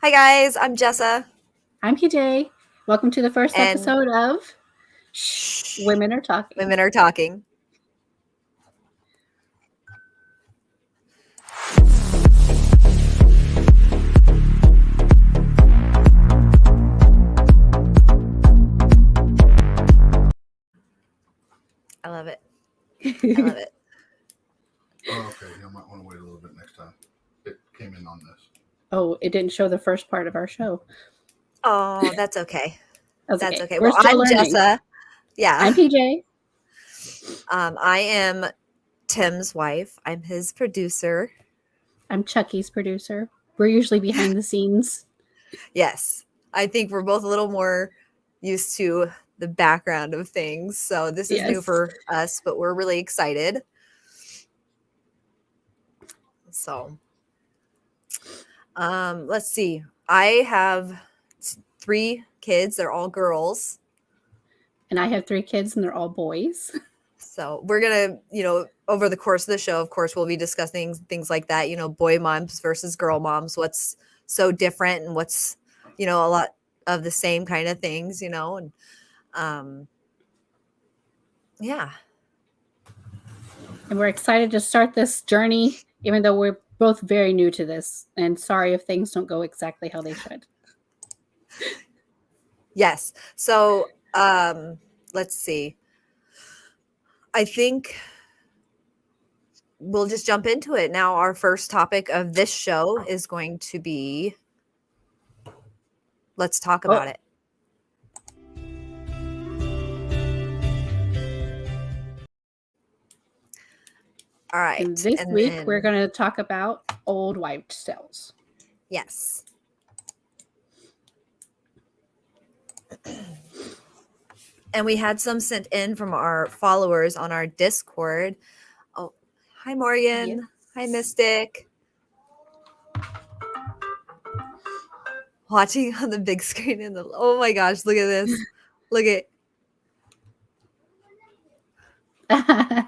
Hi guys, I'm Jessa, I'm PJ. Welcome to the first and episode of Shh, shh, Women Are Talking. women are talking. I love it. I love it. Oh, okay. Yeah, I might want to wait a little bit next time. It came in on this. Oh, it didn't show the first part of our show. Oh, that's okay. That's That's okay. okay. We're Well, still I'm learning. Jessa. Yeah. I'm PJ. I am Tim's wife. I'm his producer. I'm Chucky's producer. We're usually behind the scenes. Yes. I think we're both a little more used to the background of things. So this is new Yes. for us, but we're really excited. So, let's see. I have three kids. They're all girls. And I have 3 kids and they're all boys. So we're gonna, over the course of the show, of course, we'll be discussing things like that. Boy moms versus girl moms. What's so different, and what's, a lot of the same kind of things. And um, yeah, And we're excited to start this journey, even though we're both very new to this. And sorry if things don't go exactly how they should. yes. So let's see. I think we'll just jump into it now. Our first topic of this show is going to be. Let's talk Oh, about it. All and right. this And week we're then, going to talk about old wives' tales. yes. And we had some sent in from our followers on our Discord. Oh, hi, Morgan. Yes. Hi, Mystic. Watching on the big screen oh my gosh, look at this. Look at. Hi,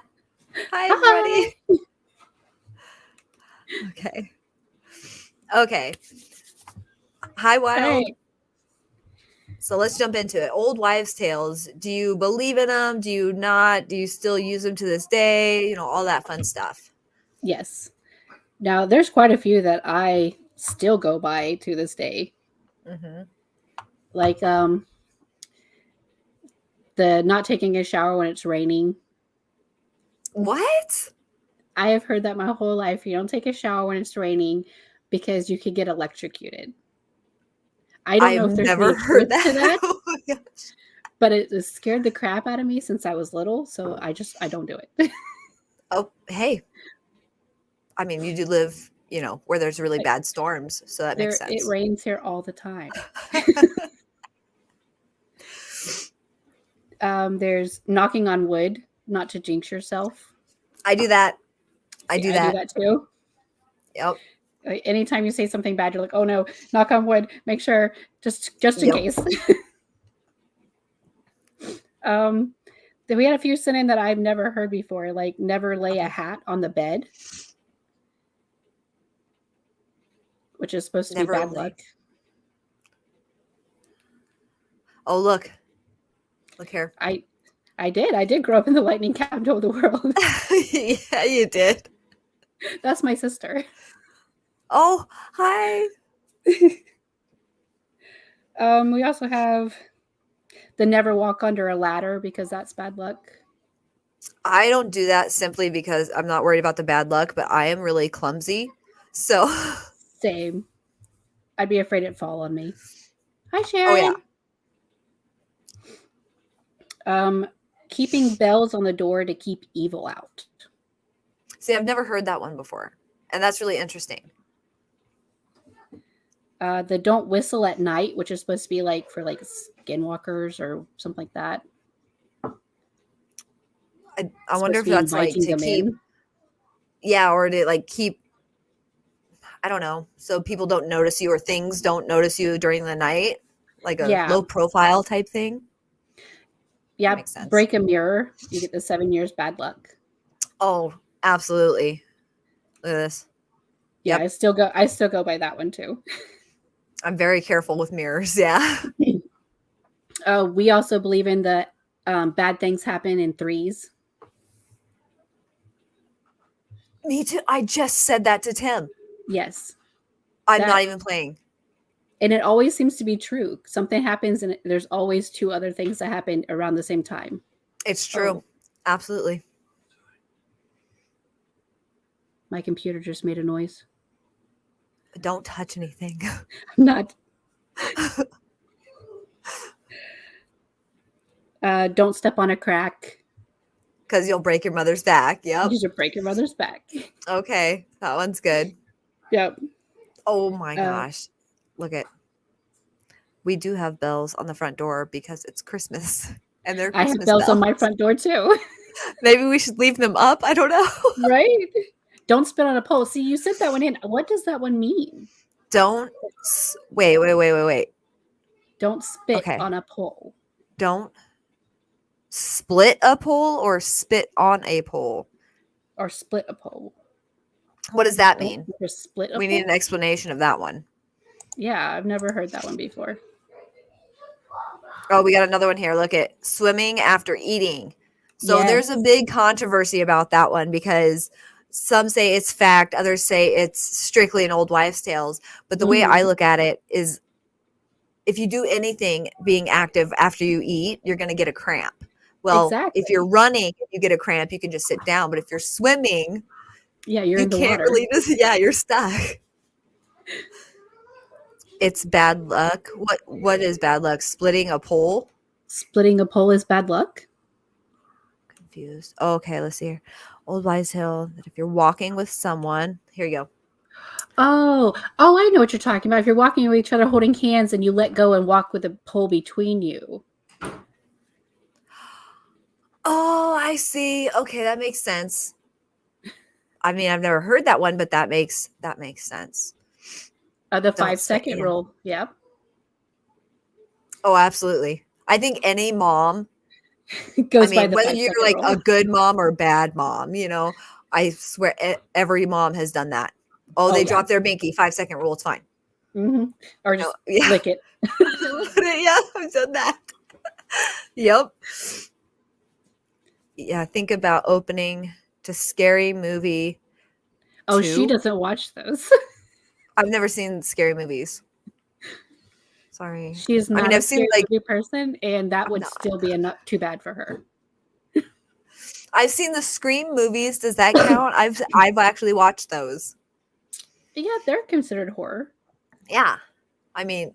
Hi. everybody. Okay. Okay. Hi, All Wild. right. So let's jump into it. Old wives' tales. Do you believe in them? Do you not? Do you still use them to this day? All that fun stuff. Yes. Now, there's quite a few that I still go by to this day. Mm-hmm. Like the not taking a shower when it's raining. What? I have heard that my whole life. You don't take a shower when it's raining because you could get electrocuted. I don't know I've if there's never any heard truth to that. that, Oh my gosh. but it has scared the crap out of me since I was little. So I don't do it. Oh, hey. I mean, you do live, where there's really Like, bad storms, so that makes it sense. rains here all the time. There's knocking on wood, not to jinx yourself. I do that. I See, do I do that. that too. Yep. Like, anytime you say something bad, you're like, "Oh no, knock on wood. Make sure, just in Yep. case." um, then we had a few sent in that I've never heard before, like never lay a hat on the bed, which is supposed to be Never bad lay. luck. Oh, look. Look here. I did grow up in the lightning capital of the world. Yeah, you did. That's my sister. Oh, hi. We also have the never walk under a ladder because that's bad luck. I don't do that simply because I'm not worried about the bad luck, but I am really clumsy. So, Same. I'd be afraid it'd fall on me. Hi, oh yeah. Sharon. Keeping bells on the door to keep evil out. See, I've never heard that one before. And that's really interesting. The don't whistle at night, which is supposed to be like for like skinwalkers or something like that. I wonder if Supposed to be that's like inviting to them keep, in. yeah, or to like keep, I don't know, so people don't notice you or things don't notice you during the night, like a Yeah. low profile type thing. That Yeah. makes sense. Break a mirror. You get the 7 years bad luck. Oh, absolutely. Look at this. Yeah, Yep. I still go by that one too. I'm very careful with mirrors. Yeah. We also believe in the bad things happen in threes. Me too. I just said that to Tim. Yes. I'm That- not even playing. And it always seems to be true. Something happens and there's always two other things that happen around the same time. It's true. Oh. Absolutely. My computer just made a noise. Don't touch anything. I'm not. Don't step on a crack. Because you'll break your mother's back. Yep. You should break your mother's back. Okay. That one's good. Yep. Oh my gosh. Look at. We do have bells on the front door because it's Christmas. And they're I Christmas have bells on my front door too. Maybe we should leave them up. I don't know. Right? Don't spit on a pole. See, you sent that one in. What does that one mean? Don't. Wait. Don't spit Okay. on a pole. Don't split a pole or spit on a pole. Or split a pole. What does that mean? Or split a We pole? need an explanation of that one. Yeah, I've never heard that one before. Oh, we got another one here. Look at swimming after eating. So there's a Yes. big controversy about that one because some say it's fact, others say it's strictly an old wives' tales. But the way I look at it is if you do anything being active after you eat, you're going to get a cramp. Well, Exactly. if you're running, you get a cramp, you can just sit down. But if you're swimming, Yeah, you're you in the can't water. really just, you're stuck. It's bad luck. What is bad luck? Splitting a pole? Splitting a pole is bad luck. Confused. Oh, okay, let's see here. Old Wise Hill, that if you're walking with someone, here you go. Oh, I know what you're talking about. If you're walking with each other holding hands and you let go and walk with a pole between you. Oh, I see. Okay, that makes sense. I mean, I've never heard that one, but that makes sense. The Don't 5-second say- rule. Yeah. Oh, absolutely. I think any mom, It goes I by mean, the whether 5-second you're like rule. a good mom or a bad mom, I swear every mom has done that. Oh, they yeah. dropped their binky, 5-second rule, it's fine. Or just yeah. lick it. Yeah, I've done that. Yep. Yeah, think about opening to Scary Movie. Oh, 2. she doesn't watch those. I've never seen scary movies. Sorry. She is not mean, a I've seen, scary movie person, and that I'm would not. still be not too bad for her. I've seen the Scream movies. Does that count? I've actually watched those. Yeah, they're considered horror. Yeah. I mean,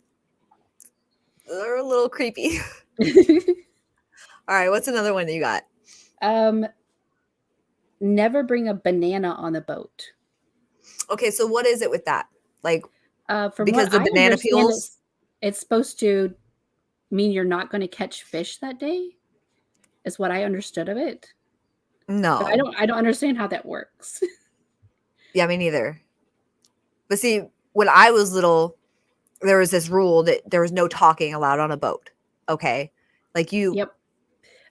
they're a little creepy. All right, what's another one that you got? Never bring a banana on the boat. Okay, so what is it with that? Like, From because what the I banana understand, peels? it's supposed to mean you're not going to catch fish that day. Is what I understood of it. No. But I don't understand how that works. Yeah, me neither. But see, when I was little, there was this rule that there was no talking allowed on a boat. Okay, like you Yep.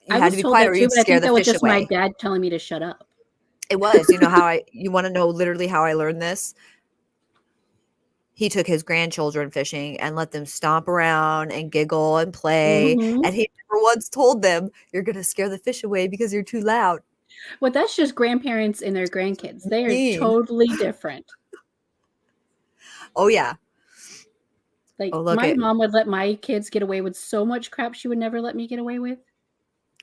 you I had was to be told quiet that or too, you'd but I scare think the that was fish just my away. dad telling me to shut up. It was. You know how you want to know literally how I learned this? He took his grandchildren fishing and let them stomp around and giggle and play. Mhm. And he never once told them, you're going to scare the fish away because you're too loud. Well, that's just grandparents and their grandkids. They are Mean. totally different. Oh, yeah. Like Oh, look my at- mom would let my kids get away with so much crap she would never let me get away with.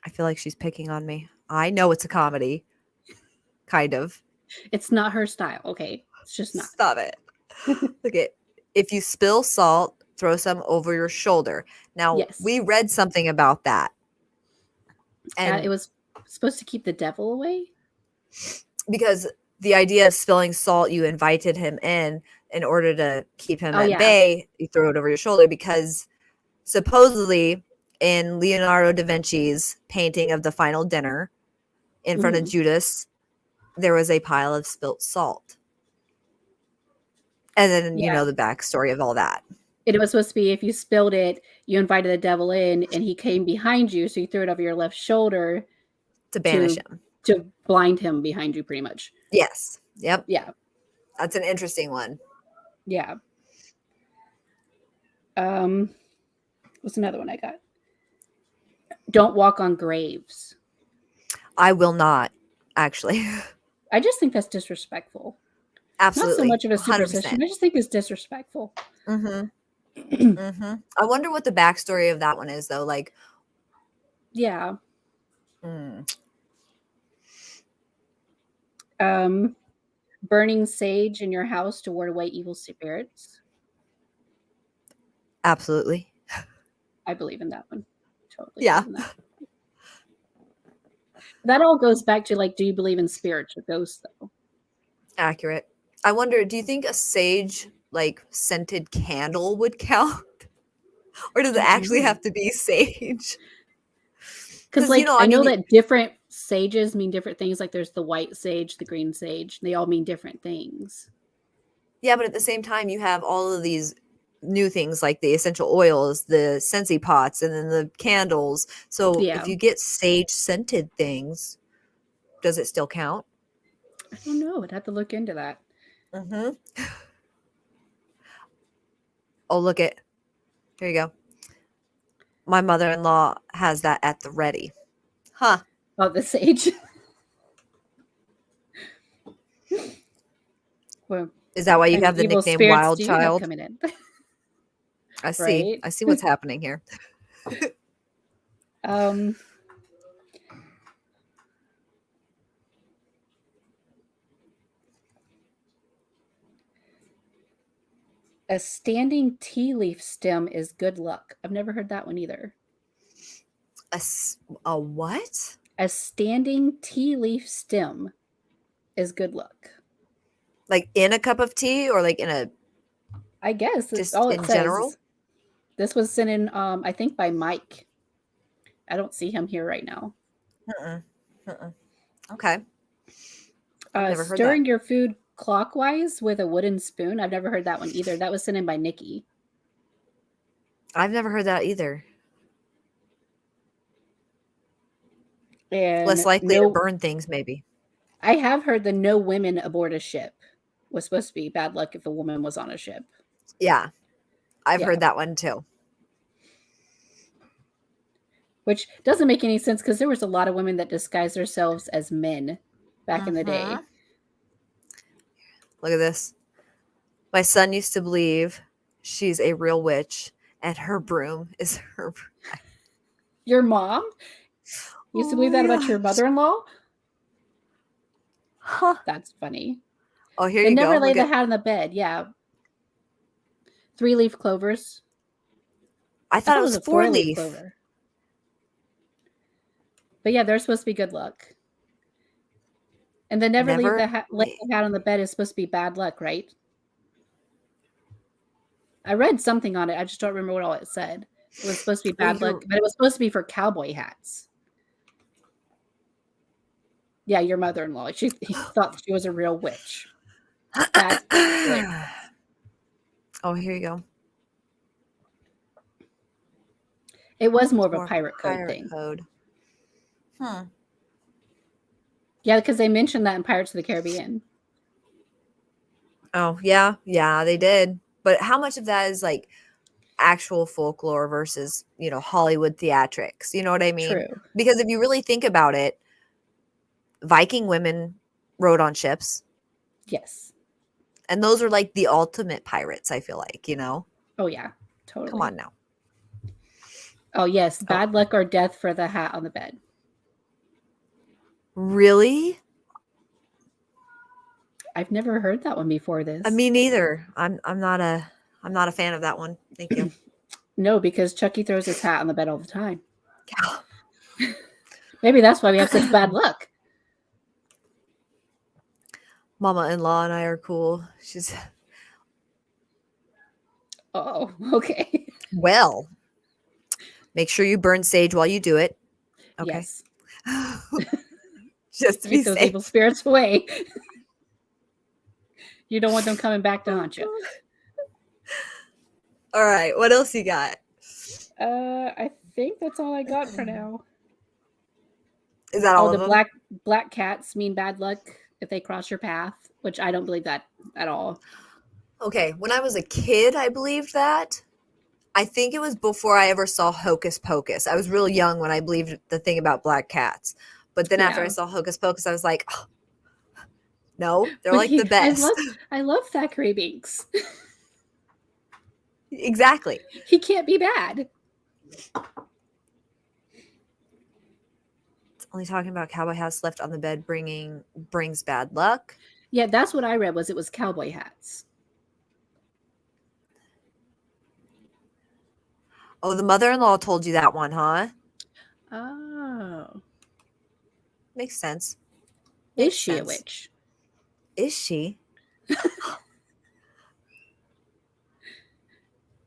I feel like she's picking on me. I know it's a comedy. Kind of. It's not her style. Okay. It's just not. Stop it. Look at, if you spill salt, throw some over your shoulder. Now, Yes. we read something about that. And It was supposed to keep the devil away. because the idea of spilling salt, you invited him in order to keep him at yeah. bay. You throw it over your shoulder because supposedly in Leonardo da Vinci's painting of the Final Dinner in front of Judas, there was a pile of spilt salt. And then, the backstory of all that. It was supposed to be if you spilled it, you invited the devil in and he came behind you. So you threw it over your left shoulder To banish him. To blind him behind you, pretty much. Yes. Yep. Yeah. That's an interesting one. Yeah. What's another one I got? Don't walk on graves. I will not, actually. I just think that's disrespectful. Not so Absolutely. much of a superstition. 100%. I just think it's disrespectful. I wonder what the backstory of that one is, though. Like, Yeah. mm, Burning sage in your house to ward away evil spirits. absolutely. I believe in that one. Totally Yeah. believe in that. That all goes back to like, do you believe in spirits or ghosts though? Accurate. I wonder, do you think a sage, like, scented candle would count? Or does it actually have to be sage? Because, 'Cause, you like, know, I I know mean, that different sages mean different things. Like, there's the white sage, the green sage. They all mean different things. yeah, but at the same time, you have all of these new things like the essential oils, the Scentsy pots, and then the candles. So Yeah. if you get sage scented things, does it still count? I don't know. I'd have to look into that. Mm-hmm. Oh, look it. Here you go. My mother-in-law has that at the ready. Huh. Oh, the sage. Well, Is that why you and have the evil nickname spirits Wild do you have Child? coming in? I see. Right? I see what's happening here. A standing tea leaf stem is good luck. I've never heard that one either. A what? A standing tea leaf stem is good luck. Like in a cup of tea or like in a I guess that's just all it in says. general? This was sent in, I think, by Mike. I don't see him here right now. Mm-mm. Mm-mm. Okay. I've never heard that. Stirring your food clockwise with a wooden spoon. I've never heard that one either. That was sent in by Nikki. I've never heard that either. And Less likely to burn things, maybe. I have heard the no women aboard a ship was supposed to be bad luck if a woman was on a ship. Yeah. I've heard that one too. Which doesn't make any sense because there was a lot of women that disguised themselves as men back in the day. Look at this. My son used to believe she's a real witch and her broom is her. Your mom used to believe that about your mother-in-law? Huh. That's funny. Oh, here They you never go. lay the hat on the bed. Yeah. 3-leaf clovers. I thought it was a 4-leaf clover. But yeah, they're supposed to be good luck. And the never leave the hat on the bed is supposed to be bad luck, right? I read something on it. I just don't remember what all it said. It was supposed to be bad luck, but it was supposed to be for cowboy hats. Yeah, your mother-in-law. He thought she was a real witch. That's oh, here you go. It was more of a pirate code thing. Yeah, because they mentioned that in Pirates of the Caribbean. Oh, yeah. Yeah, they did. But how much of that is like actual folklore versus, you know, Hollywood theatrics? You know what I mean? True. Because if you really think about it, Viking women rode on ships. Yes. And those are like the ultimate pirates, I feel like, you know? Oh, yeah. Totally. Come on now. Oh, yes. Bad luck or death for the hat on the bed. Really? I've never heard that one before this. Me neither. I'm not a fan of that one. Thank you. No, because Chucky throws his hat on the bed all the time. Maybe that's why we have such bad luck. Mama-in-law and I are cool. She's Oh, okay. Well, make sure you burn sage while you do it. Okay. Yes. Just to be Keep those safe. evil spirits away. You don't want them coming back to haunt you. All right. What else you got? I think that's all I got for now. Is that all of the them? black cats mean bad luck if they cross your path, which I don't believe that at all. Okay. When I was a kid, I believed that. I think it was before I ever saw Hocus Pocus. I was real young when I believed the thing about black cats. But then after I Yeah. saw Hocus Pocus, I was like, "Oh, no, they're But like the best." I love Thackeray Binks. Exactly. He can't be bad. It's only talking about cowboy hats left on the bed brings bad luck. Yeah, that's what I read was it was cowboy hats. Oh, the mother-in-law told you that one, huh? Oh. Makes sense. Is Makes she a sense. witch? Is she?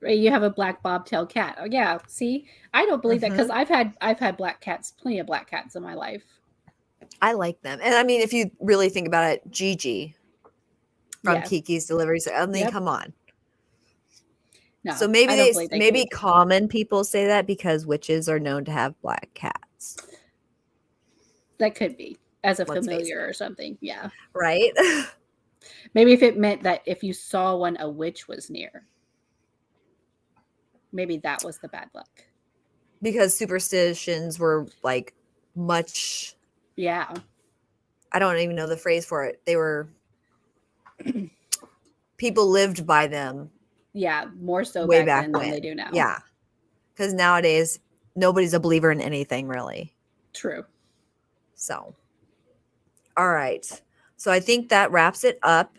Right, you have a black bobtail cat. Oh yeah, see? I don't believe that because I've had black cats, plenty of black cats in my life. I like them. And I mean, if you really think about it, Gigi from Yes. Kiki's Deliveries, I mean, Yep. come on. No. So maybe I don't believe they could maybe be. common people say that because witches are known to have black cats. That could be as a Let's face familiar or something. Yeah. Right? Maybe if it meant that if you saw one, a witch was near. Maybe that was the bad luck. Because superstitions were like much, Yeah. I don't even know the phrase for it. They were, people lived by them Yeah. More so way back back then when. than they do now. Yeah. Because nowadays, nobody's a believer in anything really. True. So, all right. So I think that wraps it up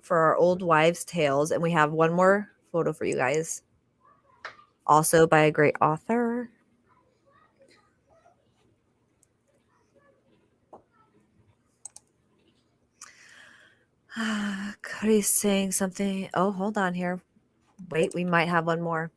for our old wives' tales. And we have one more photo for you guys. Also by a great author. Cody's saying something. Oh, hold on here. Wait, we might have one more.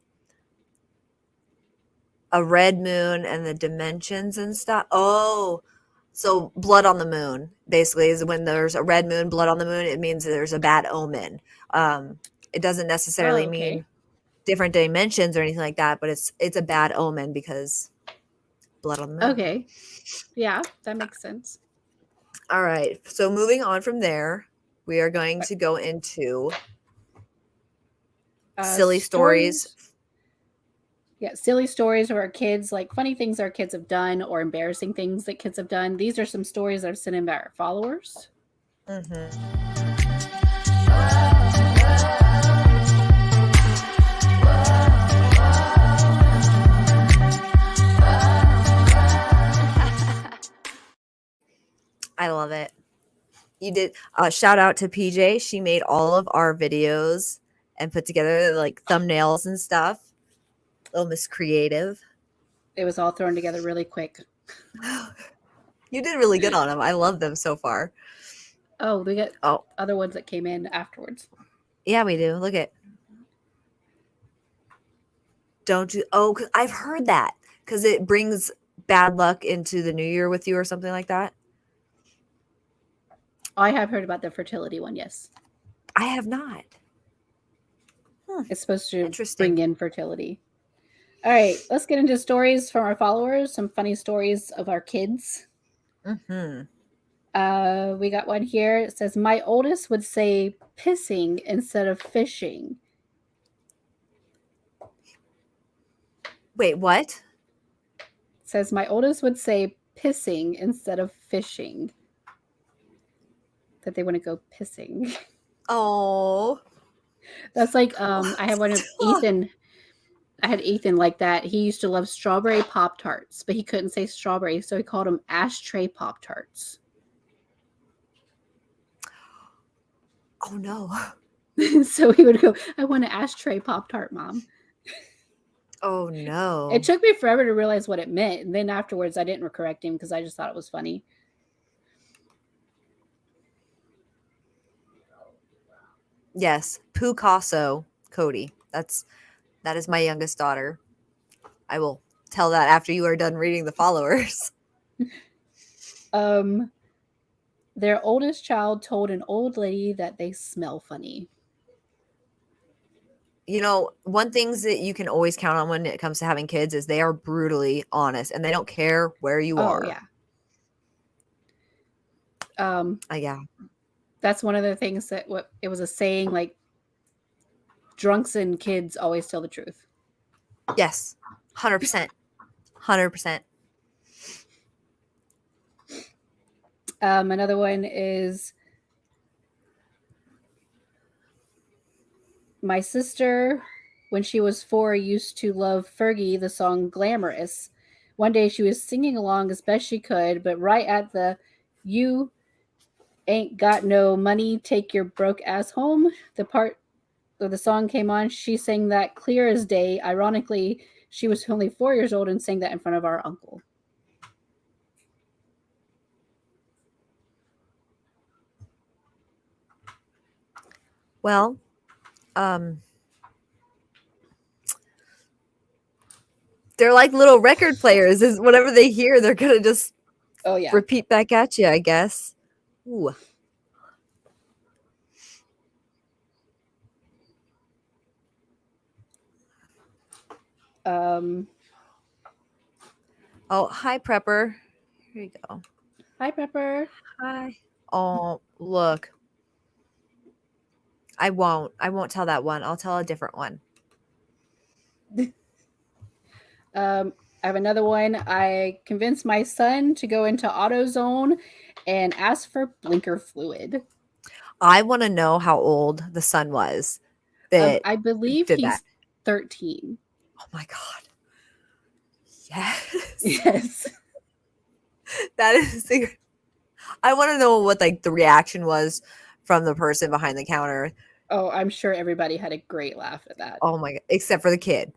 A red moon and the dimensions and stuff. Oh, so blood on the moon basically is when there's a red moon, blood on the moon. It means there's a bad omen. It doesn't necessarily mean different dimensions or anything like that, but it's a bad omen because blood on the moon. Okay. Yeah, that makes sense. All right. So moving on from there, we are going to go into silly stories. Yeah, silly stories of our kids, like funny things our kids have done or embarrassing things that kids have done. These are some stories I've sent in by our followers. I love it. You did shout out to PJ. She made all of our videos and put together like thumbnails and stuff. Little Miss Creative. It was all thrown together really quick. You did really good on them. I love them so far. Oh, we got other ones that came in afterwards. Yeah, we do. Look at. Don't you? Oh, 'cause I've heard that because it brings bad luck into the new year with you or something like that. I have heard about the fertility one, yes. I have not. It's supposed to Interesting. bring in fertility. All right, let's get into stories from our followers, some funny stories of our kids. We got one here. It says, my oldest would say pissing instead of fishing. Wait, what? It says, my oldest would say pissing instead of fishing. That they want to go pissing. Oh. That's like, I have one of Ethan. I had Ethan like that. He used to love strawberry Pop-Tarts, but he couldn't say strawberry, so he called them ashtray Pop-Tarts. Oh, no. So he would go, I want an ashtray Pop-Tart, Mom. Oh, no. It took me forever to realize what it meant. And then afterwards, I didn't correct him because I just thought it was funny. Yes. Picasso, Cody. That is my youngest daughter. I will tell that after you are done reading the followers. Their oldest child told an old lady that they smell funny. You know, one things that you can always count on when it comes to having kids is they are brutally honest and they don't care where you are. Yeah. Yeah. That's one of the things that it was a saying, like drunks and kids always tell the truth. Yes. 100%. 100%. Another one is my sister, when she was 4, used to love Fergie, the song Glamorous. One day she was singing along as best she could, but right at the "You ain't got no money, take your broke ass home," the part of the song came on, she sang that clear as day. Ironically, she was only 4 years old and sang that in front of our uncle. Well, um, they're like little record players. Is whatever they hear, they're gonna just Oh yeah. repeat back at you, I guess. Ooh. Um, Oh, hi, Prepper. Here you go. Hi, Pepper. Hi. Oh, look. I won't. I won't tell that one. I'll tell a different one. I have another one. I convinced my son to go into AutoZone and ask for blinker fluid. I want to know how old the son was that I believe did that. he's 13. Oh my god. Yes. Yes. That is I want to know what like the reaction was from the person behind the counter. Oh, I'm sure everybody had a great laugh at that. Oh my god, except for the kid.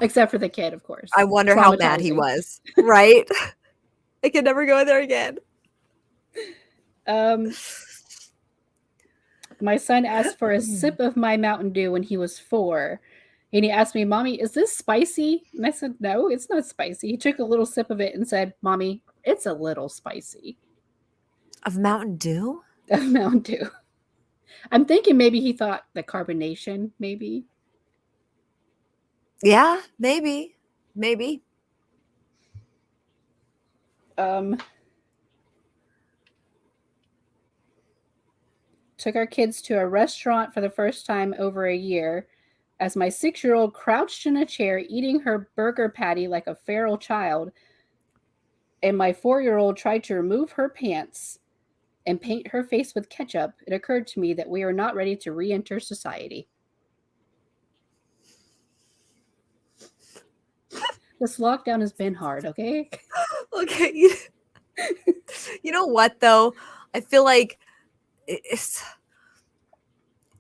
Except for the kid, of course. I wonder how mad he Traumatizing. was, right? I could never go in there again. My son asked for a sip of my Mountain Dew when he was 4. And he asked me, "Mommy, is this spicy?" And I said, "No, it's not spicy." He took a little sip of it and said, "Mommy, it's a little spicy." Of Mountain Dew? Of Mountain Dew. I'm thinking maybe he thought the carbonation, maybe. Yeah, maybe. Maybe. Took our kids to a restaurant for the first time over a year as my 6-year-old crouched in a chair eating her burger patty like a feral child, and my 4-year-old tried to remove her pants and paint her face with ketchup. It occurred to me that we are not ready to re-enter society. This lockdown has been hard, okay? Okay. You know what though? I feel like it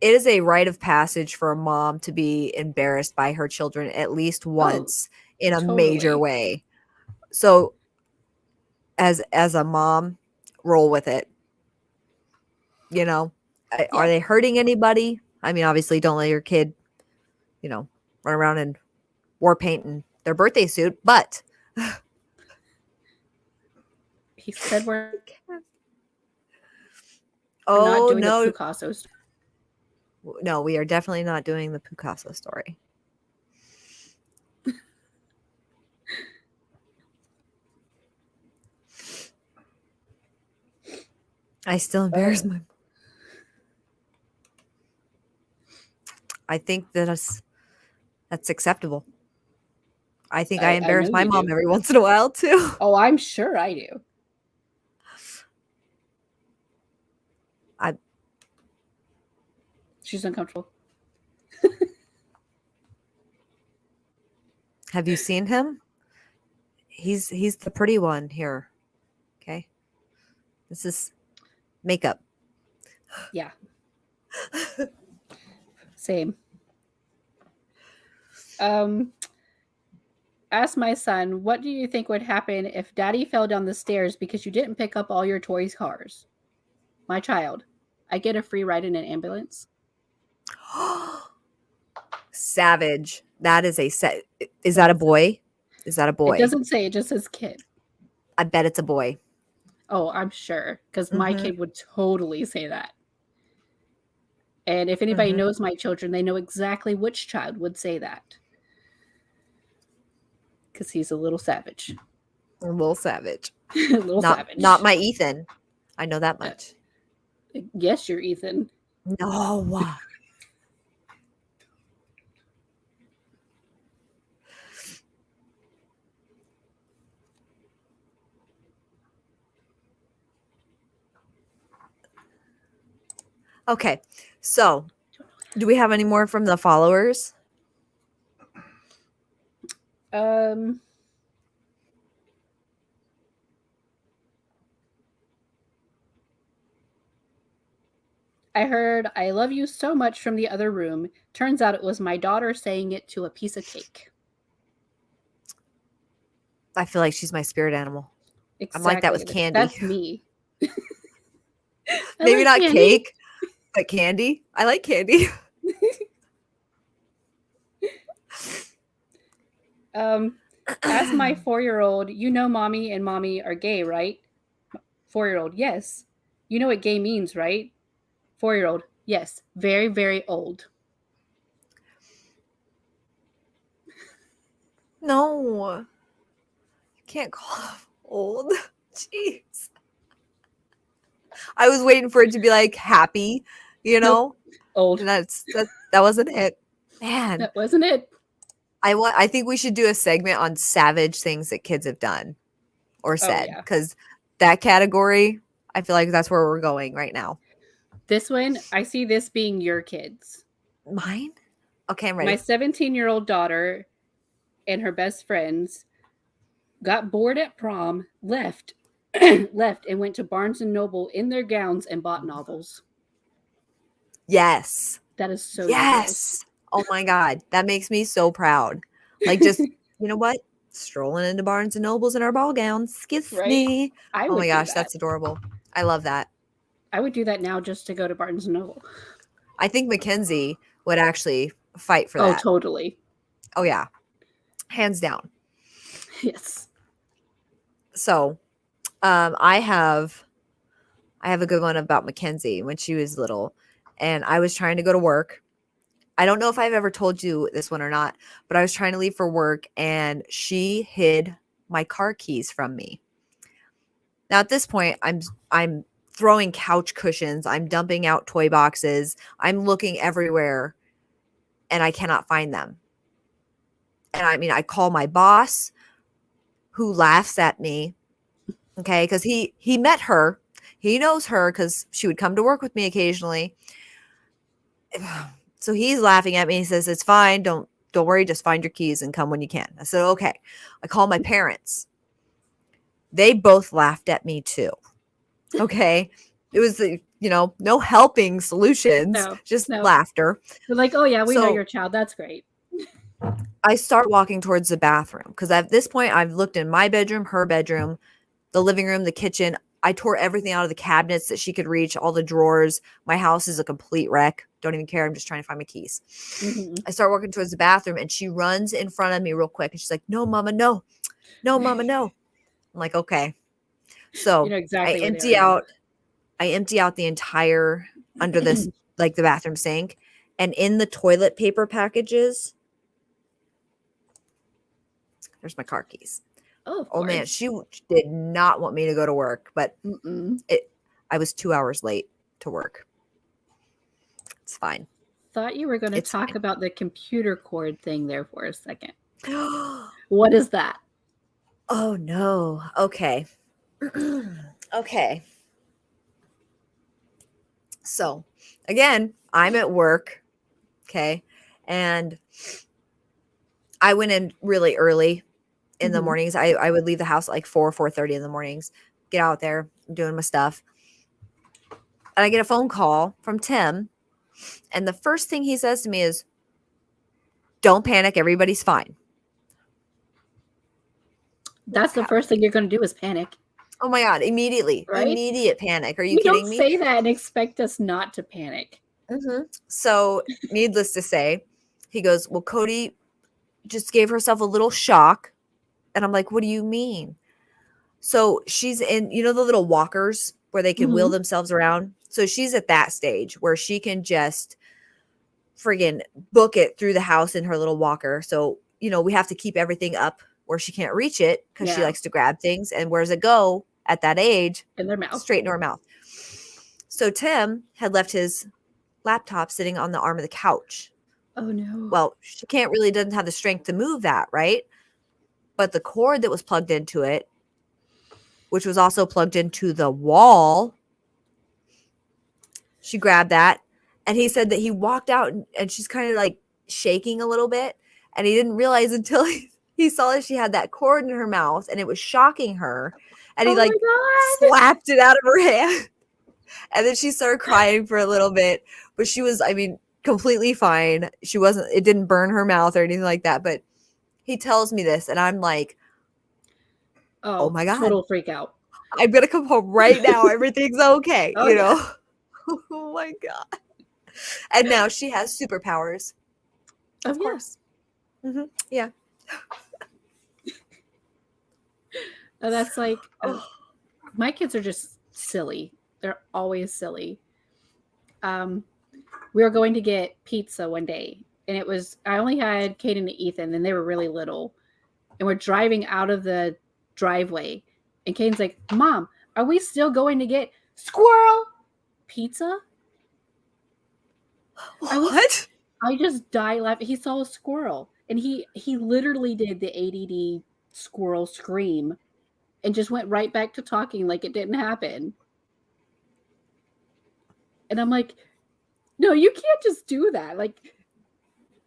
is a rite of passage for a mom to be embarrassed by her children at least once in a major totally. way. So as a mom, roll with it. You know, are Yeah. they hurting anybody? I mean, obviously don't let your kid, run around in war paint and their birthday suit, but He said we're not oh doing the no. Picasso story. No, we are definitely not doing the Picasso story. I still embarrass my. I think that's acceptable. I think I I know embarrass my you mom do. every once in a while too. Oh, I'm sure I do. I She's uncomfortable. have you seen him? He's the pretty one here. Okay. This is makeup. Yeah. Same. Ask my son, what do you think would happen if daddy fell down the stairs because you didn't pick up all your toys' cars? My child, I get a free ride in an ambulance. Savage. That is a set. Is that a boy? Is that a It boy? doesn't say, it just says kid. I bet it's a boy. Oh, I'm sure, because my Mhm. kid would totally say that. And if anybody Mhm. knows my children, they know exactly which child would say that. Because he's a little savage. A little savage. A little savage. Not my Ethan. I know that much. Yes, you're Ethan. No. Okay. So, do we have any more from the followers? Um, I heard "I love you so much" from the other room. Turns out it was my daughter saying it to a piece of cake. I feel like she's my spirit animal. I'm like that with Exactly. candy. That's me. I Maybe like not candy. cake, but candy. I like candy. As my 4-year-old, you know mommy and mommy are gay, right? 4-year-old, yes. You know what gay means, right? 4-year-old, yes. Very, very old. No. You can't call him old. Jeez. I was waiting for it to be like happy, you know? Old. And that wasn't it. Man, That wasn't it. I think we should do a segment on savage things that kids have done or Oh, said yeah. because that category, I feel like that's where we're going right now. This one, I see this being your kids. Mine? Okay, I'm My ready. 17-year-old daughter and her best friends got bored at prom, left, left, and went to Barnes and Noble in their gowns and bought novels. Yes. That is so your girls. Yes. Oh my God. That makes me so proud. Like just, you know what? Strolling into Barnes and Nobles in our ball gowns. Kiss Right? me. I Oh would my do gosh, that. that's adorable. I love that. I would do that now just to go to Barnes and Noble. I think Mackenzie would actually fight for Oh, that. totally. Oh yeah. Hands down. Yes. So I have a good one about Mackenzie when she was little and I was trying to go to work. I don't know if I've ever told you this one or not, but I was trying to leave for work and she hid my car keys from me. Now at this point, I'm throwing couch cushions, I'm dumping out toy boxes, I'm looking everywhere and I cannot find them. And I mean, I call my boss who laughs at me, okay, cuz he met her. He knows her cuz she would come to work with me occasionally. So he's laughing at me. He says, "It's fine. Don't worry. Just find your keys and come when you can." I said, "Okay." I call my parents. They both laughed at me too. Okay. It was, no helping solutions, No. just No. laughter. They're like, oh yeah, we know So your child. That's great. I start walking towards the bathroom because at this point I've looked in my bedroom, her bedroom, the living room, the kitchen. I tore everything out of the cabinets that she could reach, all the drawers. My house is a complete wreck. Don't even care. I'm just trying to find my keys. Mm-hmm. I start walking towards the bathroom and she runs in front of me real quick. And she's like, "No, mama, no. No, mama, no." I'm like, okay. So You know I exactly where they empty are now. out, I empty out the entire under this, like the bathroom sink. And in the toilet paper packages, there's my car keys. Oh, of Oh man, course. she did not want me to go to work, but Mm-mm. I was 2 hours late to work. It's fine. Thought you were going to It's talk fine. about the computer cord thing there for a second. What is that? Oh no. Okay. Okay. So, again, I'm at work, okay? And I went in really early in the Mhm. mornings. I would leave the house at like 4:30 in the mornings, get out there, doing my stuff. And I get a phone call from Tim, and the first thing he says to me is, "Don't panic, everybody's fine." That's the first thing you're going to do is panic, Oh my God, immediately. right? Immediate panic. Are you You don't kidding me? say that and expect us not to panic. So, needless to say, he goes, "Well, Cody just gave herself a little shock." And I'm like, "What do you mean?" So she's in, the little walkers where they can wheel Mhm. themselves around. So she's at that stage where she can just friggin' book it through the house in her little walker. So, we have to keep everything up where she can't reach it because she Yeah, likes to grab things. And where does it go at that age? in their mouth. Straight into her mouth. So Tim had left his laptop sitting on the arm of the couch. Oh no. Well, she doesn't have the strength to move that, right? But the cord that was plugged into it, which was also plugged into the wall, She grabbed that. And he said that he walked out and she's kind of like shaking a little bit. And he didn't realize until he saw that she had that cord in her mouth and it was shocking her. And he Oh my like God. slapped it out of her hand. And then she started crying for a little bit. But she was, I mean, completely fine. She wasn't, it didn't burn her mouth or anything like that. But he tells me this and I'm like, oh my God. Total freak out. I'm going to come home right now. Everything's okay. Oh, you know? Oh my God. And now she has superpowers. Of course. Mm-hmm. Yeah. That's like, my kids are just silly. They're always silly. We were going to get pizza one day, and I only had Kaden and Ethan, and they were really little. And we're driving out of the driveway, and Kaden's like, Mom, are we still going to get squirrel pizza? What? I just died laughing. He saw a squirrel, and he literally did the ADD squirrel scream and just went right back to talking like it didn't happen. And I'm like, no, you can't just do that. Like,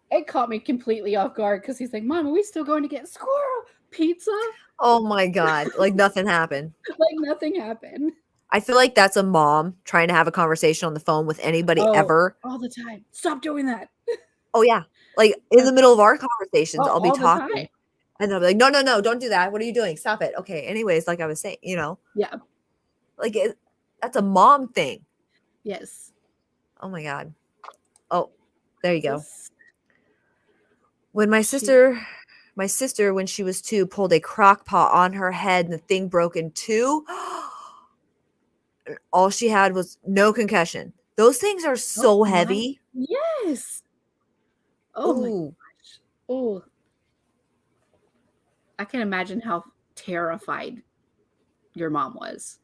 it caught me completely off guard because he's like, Mom, are we still going to get squirrel pizza? Oh my God. Like nothing happened. Like nothing happened. I feel like that's a mom trying to have a conversation on the phone with anybody ever. All the time. Stop doing that. Oh yeah. Like in the middle of our conversations, I'll be talking. And they'll be like, no, don't do that. What are you doing? Stop it. Okay. Anyways, like I was saying, you know. Yeah. Like that's a mom thing. Yes. Oh my God. Oh, there you go. Yes. When my sister, when she was 2, pulled a crock pot on her head and the thing broke in 2. All she had was no concussion. Those things are so heavy. Yes. Oh my gosh. Oh. I can imagine how terrified your mom was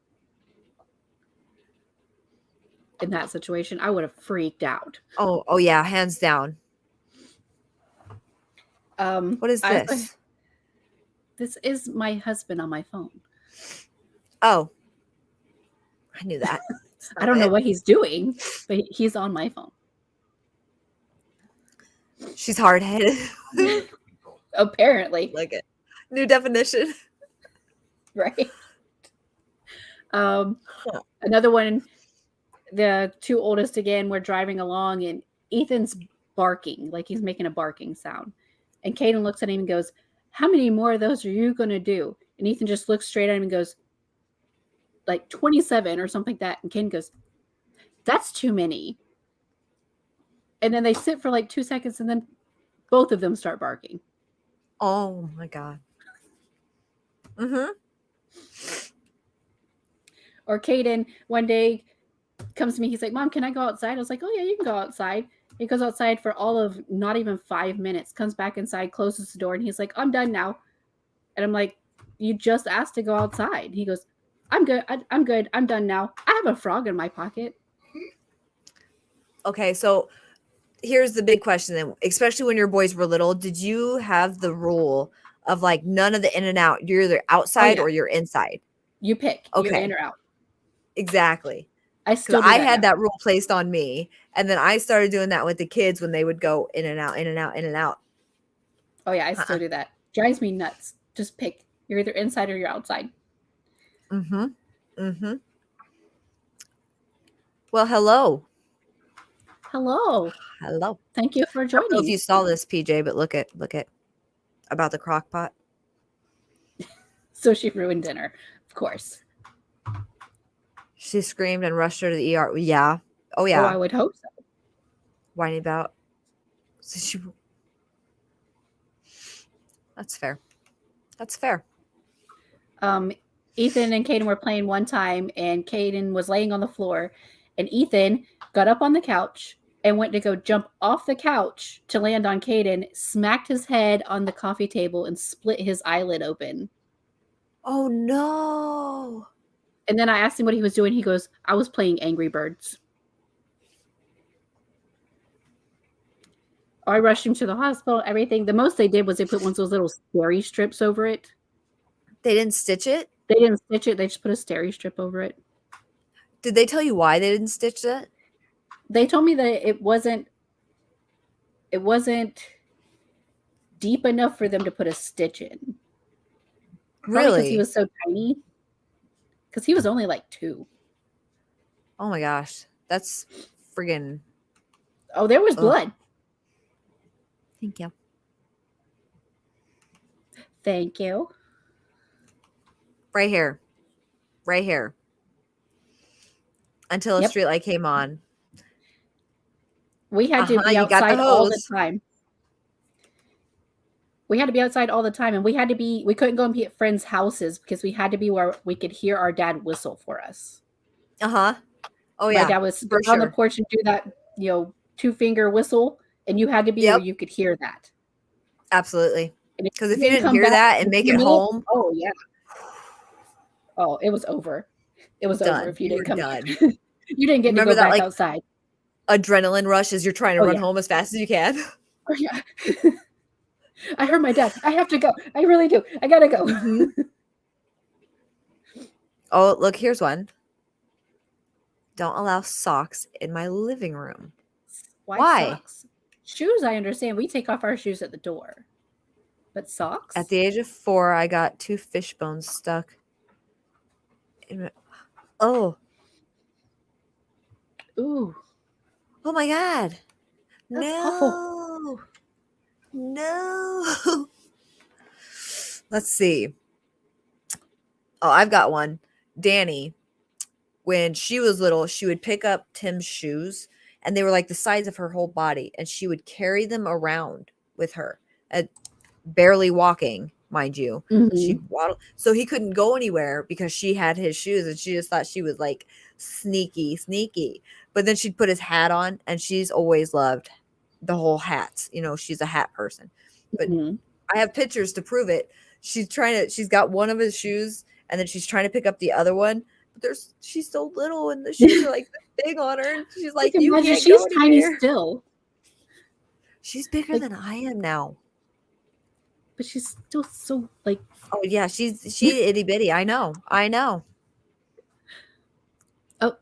in that situation. I would have freaked out. Oh yeah, hands down. What is this? This is my husband on my phone. Oh, I knew that. I don't know what he's doing, but he's on my phone. She's hard-headed. Apparently. Like it. New definition. Right. Another one, the 2 oldest again, we're driving along and Ethan's barking, like he's making a barking sound. And Kaden looks at him and goes, how many more of those are you going to do? And Ethan just looks straight at him and goes, like 27 or something like that. And Kaden goes, that's too many. And then they sit for like 2 seconds and then both of them start barking. Oh my God. Mm-hmm. Or Kaden one day comes to me, he's like, Mom, can I go outside? I was like, oh yeah, you can go outside. He goes outside for all of not even 5 minutes, comes back inside, closes the door, and he's like, I'm done now. And I'm like, you just asked to go outside. He goes, I'm good. I'm good. I'm done now. I have a frog in my pocket. Okay, so here's the big question then, especially when your boys were little, did you have the rule of like none of the in and out? You're either outside or you're inside. You pick. Okay. You're in or out. Exactly. I had that rule placed on me, and then I started doing that with the kids when they would go in and out, in and out, in and out. Oh yeah, I still do that. Drives me nuts. Just pick. You're either inside or you're outside. Mm-hmm. Mm-hmm. Well, hello. Hello. Thank you for joining. I don't know if you saw this, PJ, but look at about the crock pot. So she ruined dinner, of course. She screamed and rushed her to the ER. Yeah. Oh yeah. Oh, I would hope so. Whining about. So that's fair. That's fair. Ethan and Kaden were playing one time, and Kaden was laying on the floor, and Ethan got up on the couch and went to go jump off the couch to land on Kaden, smacked his head on the coffee table, and split his eyelid open. Oh no. And then I asked him what he was doing. He goes, I was playing Angry Birds. I rushed him to the hospital, everything. The most they did was they put one of those little steri strips over it. They didn't stitch it? They didn't stitch it. They just put a steri strip over it. Did they tell you why they didn't stitch that? They told me that it wasn't deep enough for them to put a stitch in. Probably because he Really? was so tiny. Because he was only like 2. Oh my gosh. That's friggin' Oh, there was ugh. blood. Thank you. Thank you. Right here. Right here. Until a Yep. street light came on. We had to be You got the outside all the hose. time. We had to be outside all the time, and we couldn't go and be at friends' houses because we had to be where we could hear our dad whistle for us. Oh My yeah. dad would For sit on the sure. porch and do that, 2-finger whistle, and you had to be where Yep. you could hear that. Absolutely. And Because if you didn't come hear back that and in make the it middle, home, oh yeah. Oh, it was over. It was over done. if you You didn't were come. done. You didn't get to Remember go that back like outside. adrenaline rush as you're trying to Oh run yeah. home as fast as you can? Oh yeah. I heard my dad. I have to go. I really do. I gotta go. Mm-hmm. Oh, look, here's one. Don't allow socks in my living room. Why socks? Shoes, I understand. We take off our shoes at the door. But socks? At the age of 4, I got 2 fish bones stuck in my... Oh. Ooh. Oh my God. That's awful. No. Let's see. Oh, I've got one. Danny, when she was little, she would pick up Tim's shoes and they were like the size of her whole body and she would carry them around with her, barely walking, mind you. Mhm. She'd waddle. So he couldn't go anywhere because she had his shoes and she just thought she was like sneaky. But then she'd put his hat on and she's always loved the whole hats. She's a hat person. But Mhm. I have pictures to prove it. She's got one of his shoes and then she's trying to pick up the other one. But she's so little and the shoes are like this big on her. And she's like, you Imagine can't go she's tiny anywhere. still. She's bigger than I am now. But she's still so like. Oh yeah, she's itty bitty. I know. Oh.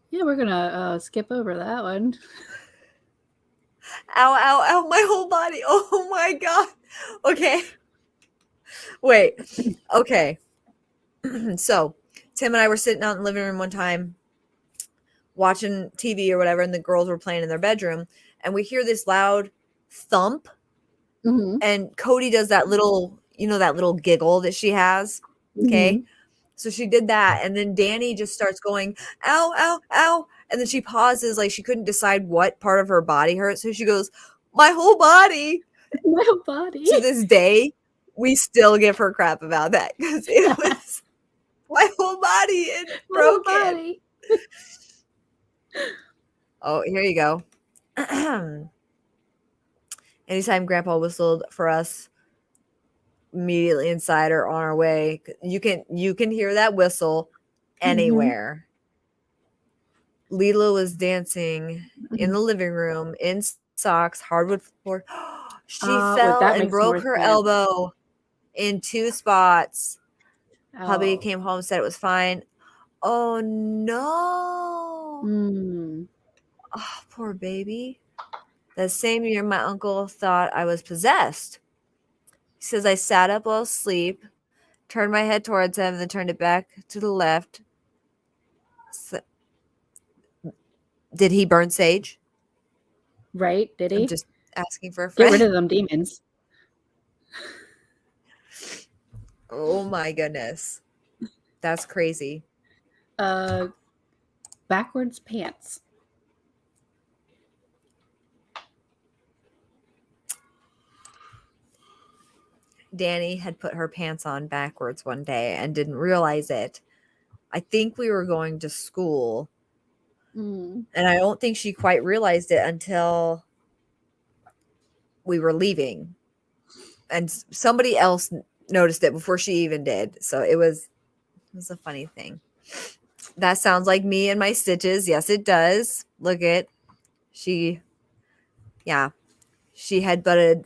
Yeah, we're gonna skip over that one. Ow, my whole body. Oh my God. Okay. Wait. Okay. So Tim and I were sitting out in the living room one time watching TV or whatever, and the girls were playing in their bedroom, and we hear this loud thump. Mm-hmm. And Cody does that little, that little giggle that she has. Okay. Mm-hmm. So she did that. And then Danny just starts going, ow, ow, ow. And then she pauses, like she couldn't decide what part of her body hurt. So she goes, my whole body. My whole body. To this day, we still give her crap about that because it was my whole body and broken. Oh, here you go. Anytime Grandpa whistled for us, immediately inside or on our way, you can hear that whistle anywhere. Mm-hmm. Leela was dancing in the living room in socks, hardwood floor. She fell and broke her elbow in 2 spots. Hubby came home, said it was fine. Oh no. Oh, poor baby. That same year, my uncle thought I was possessed. He says I sat up while asleep, turned my head towards him, and then turned it back to the left. So, did he burn sage? Right? Did he? I'm just asking for a friend. Get rid of them demons. Oh my goodness. That's crazy. Backwards pants. Danny had put her pants on backwards one day and didn't realize it. I think we were going to school. And I don't think she quite realized it until we were leaving. And somebody else noticed it before she even did. So it was a funny thing. That sounds like me and my stitches. Yes, it does. Look at she had butted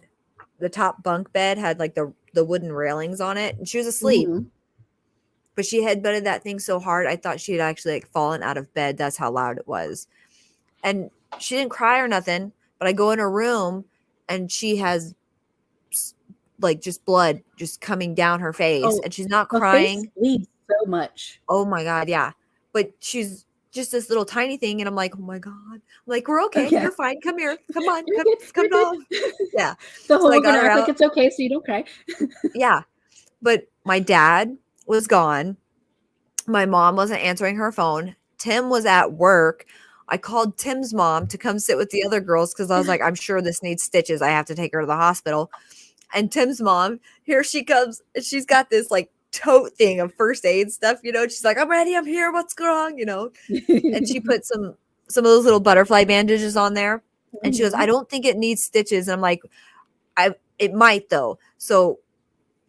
the top bunk bed, had like the wooden railings on it, and she was asleep. but she headbutted that thing so hard I thought she had actually like fallen out of bed. That's how loud it was. And she didn't cry or nothing, but I go in her room and she has like just blood just coming down her face, Oh, and she's not a face crying. bleeds so much. Oh my God, yeah. But she's just this little tiny thing, and I'm like, oh my God. I'm like, we're Oh, okay. yeah. You're fine. Come here. Come on. You're Come, good. come You're on. good. Yeah. The So whole I we're got gonna her act like out. it's okay so you don't cry. Yeah. But my dad was gone. My mom wasn't answering her phone. Tim was at work. I called Tim's mom to come sit with the other girls because I was like, I'm sure this needs stitches. I have to take her to the hospital. And Tim's mom, here she comes. And she's got this like tote thing of first aid stuff, you know. She's like, I'm ready. I'm here. What's wrong? You know. And she put some of those little butterfly bandages on there. And she goes, I don't think it needs stitches. And I'm like, it might though. So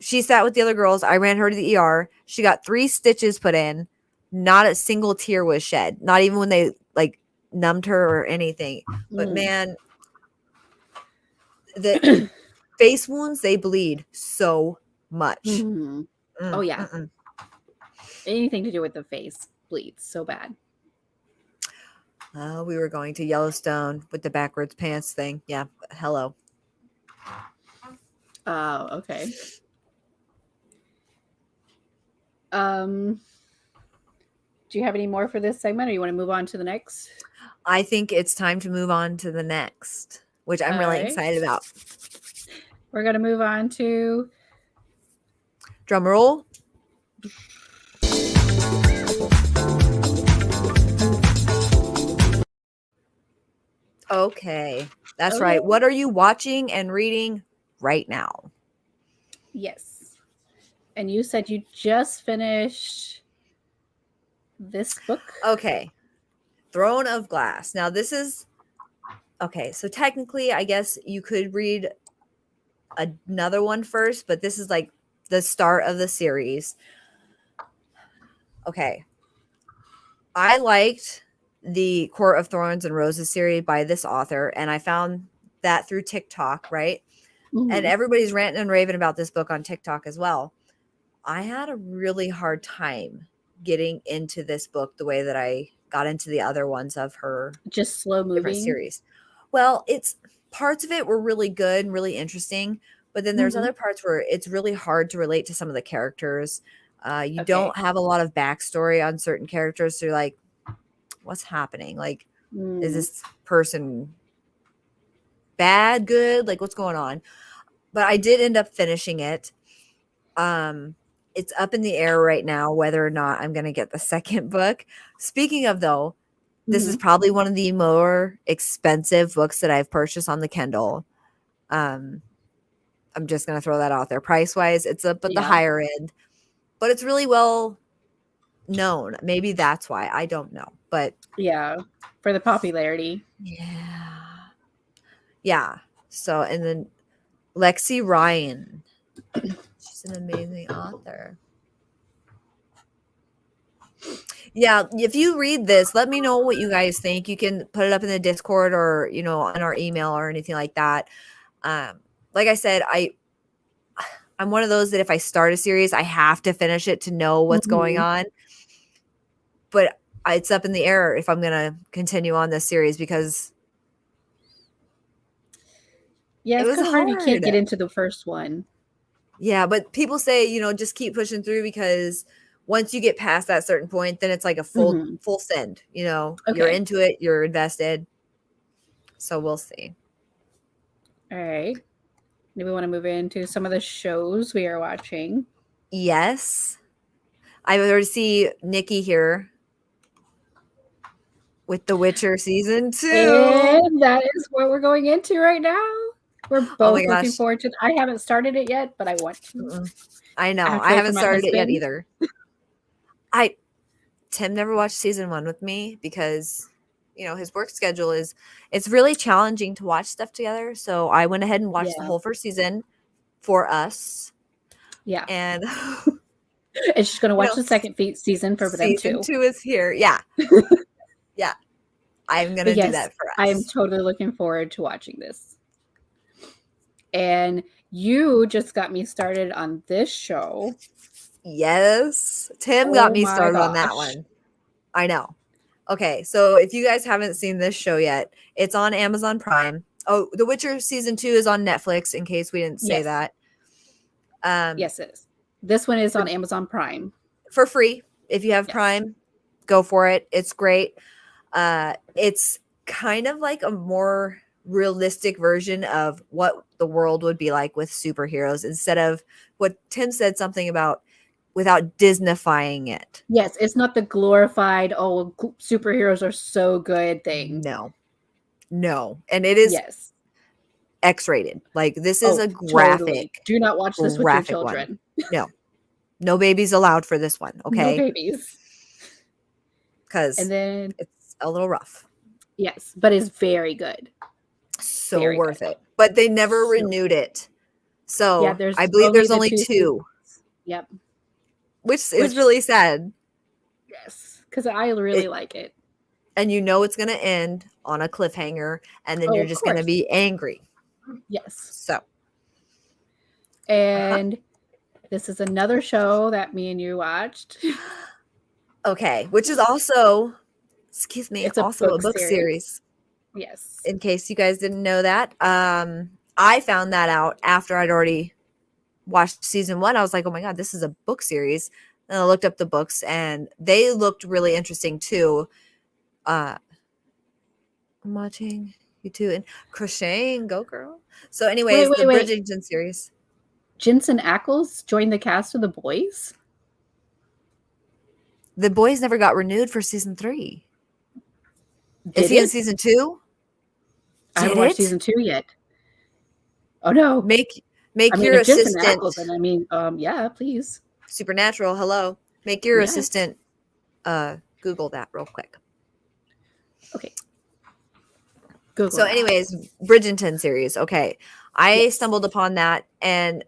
she sat with the other girls. I ran her to the ER. She got 3 stitches put in. Not a single tear was shed. Not even when they like numbed her or anything. But man, the face wounds, they bleed so much. Oh yeah. Anything to do with the face bleeds so bad. We were going to Yellowstone with the backwards pants thing. Yeah. Hello. Oh, okay. Do you have any more for this segment, or you want to move on to the next? I think it's time to move on to the next, which I'm really excited about. We're going to move on to drum roll. Okay, that's right. What are you watching and reading right now? Yes. And you said you just finished this book? Okay. Throne of Glass. Now this is okay, so technically I guess you could read another one first, but this is like the start of the series. Okay. I liked the Court of Thorns and Roses series by this author, and I found that through TikTok, right? And everybody's ranting and raving about this book on TikTok as well. I had a really hard time getting into this book the way that I got into the other ones of her just slow moving series. Well, it's parts of it were really good and really interesting, but then there's other parts where it's really hard to relate to some of the characters. You don't have a lot of backstory on certain characters. So you're like, what's happening? Like, is this person bad, good? Like, what's going on? But I did end up finishing it. It's up in the air right now whether or not I'm going to get the second book. Speaking of though, this is probably one of the more expensive books that I've purchased on the Kindle. I'm just going to throw that out there. Price-wise, it's up at the higher end, but it's really well known. Maybe that's why. I don't know. But yeah, for the popularity. Yeah. So, and then Lexi Ryan. She's an amazing author. Yeah, if you read this, let me know what you guys think. You can put it up in the Discord or, you know, on our email or anything like that. Like I said, I'm one of those that if I start a series, I have to finish it to know what's going on. But it's up in the air if I'm going to continue on this series because it's kind of hard if you can't get into the first one. Yeah, but people say, you know, just keep pushing through because once you get past that certain point, then it's like a full send, you know, you're into it, you're invested. So we'll see. All right. Do we want to move into some of the shows we are watching? Yes. I already see Nikki here with The Witcher season 2. And that is what we're going into right now. We're both looking forward to it. I haven't started it yet, but I want to. I know. I haven't started it yet either. Tim never watched season 1 with me because, you know, his work schedule it's really challenging to watch stuff together. So I went ahead and watched the whole first season for us. Yeah. And she's going to watch the second season for them too. Season 2 is here. Yeah. Yeah. I'm going to do that for us. I am totally looking forward to watching this. And you just got me started on this show. Yes. Tim got Oh me my started on that gosh. one. I know. Okay, so if you guys haven't seen this show yet, it's on Amazon Prime. Oh, The Witcher season 2 is on Netflix, in case we didn't say Yes. that. Yes, it is. This one is on Amazon Prime. For free. If you have Yes. Prime, go for it. It's great. It's kind of like a more realistic version of what the world would be like with superheroes, instead of what Tim said something about without Disneyfying it. Yes, it's not the glorified, oh, superheroes are so good thing. No. And it is Yes. X-rated. Like, this is Oh, a totally. graphic Do not watch this with your graphic one. children. No babies allowed for this one, No okay? babies. Because And then, it's a little rough. yes, but it's very good. So Very worth good. it. But they never So- renewed it. So Yeah, there's I believe there's the only 2 two, seasons. Yep. which is really sad. Yes, because I really like it. And you know it's going to end on a cliffhanger, and then Oh, you're of just going to course. be angry. Yes. So, And this is another show that me and you watched. okay, which is also, excuse me, It's a also a book book series. Yes. In case you guys didn't know that. I found that out after I'd already watched season 1. I was like, oh my God, this is a book series. And I looked up the books, and they looked really interesting too. I'm watching you too, and crocheting, go girl. So anyways, the Wait. Bridgerton series. Jensen Ackles joined the cast of The Boys? The Boys never got renewed for season 3. Is Did he in it? season 2? I haven't Did watched it? season 2 yet. Oh no. Make I mean, your if Jensen assistant Ackles, and I mean, yeah, please. Supernatural. Hello. Make your Yes. assistant Google that real quick. Okay. Google So that. anyways, Bridgerton series. Okay. I Yes. stumbled upon that, and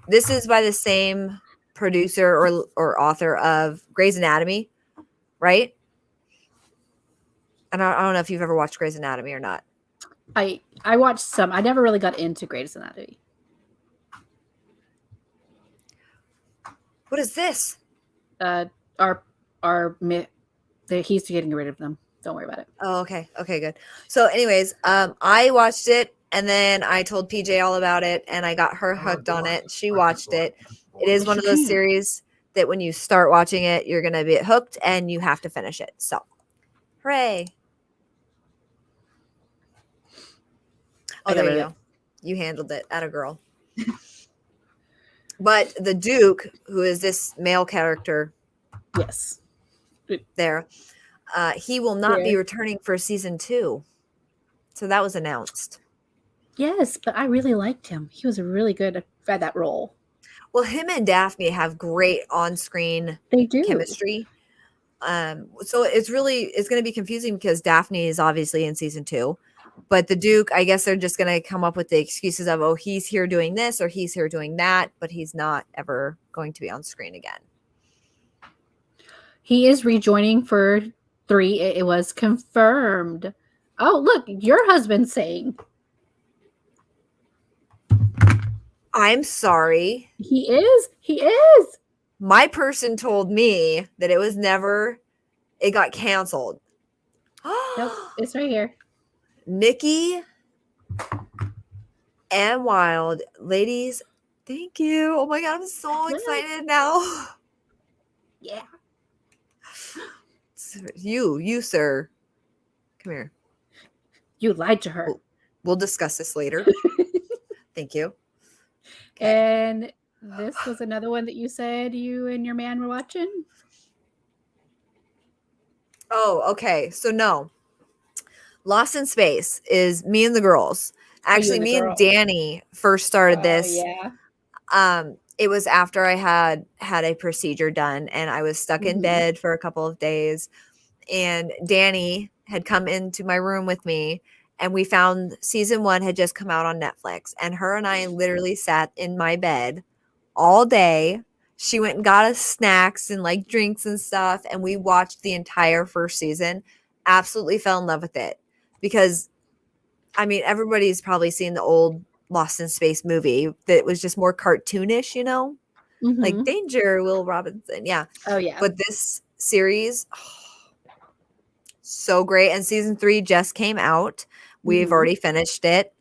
this is by the same producer or author of Grey's Anatomy, right? And I don't know if you've ever watched Grey's Anatomy or not. I watched some. I never really got into Grey's Anatomy. What is this? He's getting rid of them. Don't worry about it. Oh, okay. Okay, good. So anyways, I watched it, and then I told PJ all about it, and I got her hooked on it. She watched it. It is one of those series that when you start watching it, you're going to be hooked, and you have to finish it. So, hooray. Oh, there you go. You handled it. Atta girl. But the Duke, who is this male character, Yes. there, he will not be returning for season 2. So that was announced. Yes, but I really liked him. He was really good at that role. Well, him and Daphne have great on-screen chemistry. So it's going to be confusing because Daphne is obviously in season 2, but the Duke, I guess they're just going to come up with the excuses of, oh, he's here doing this or he's here doing that, but he's not ever going to be on screen again. He is rejoining for 3. It was confirmed. Oh, look, your husband's saying. I'm sorry. He is. My person told me that it got canceled. Nope, it's right here. Nikki and Wild. Ladies, thank you. Oh my God, I'm so excited now. Yeah. You, sir. Come here. You lied to her. We'll discuss this later. Thank you. Okay. And this was another one that you said you and your man were watching? Oh, okay. So no. Lost in Space is me and the girls. Actually, me and Danny first started this. Yeah. It was after I had a procedure done, and I was stuck in bed for a couple of days, and Danny had come into my room with me, and we found season 1 had just come out on Netflix, and her and I literally sat in my bed all day. She went and got us snacks and like drinks and stuff, and we watched the entire first season. Absolutely fell in love with it because, I mean, everybody's probably seen the old Lost in Space movie that was just more cartoonish, you know? Like Mm-hmm. Danger, Will Robinson. Yeah. Oh yeah. But this series, so great. And season 3 just came out. We've Mhm. already finished it.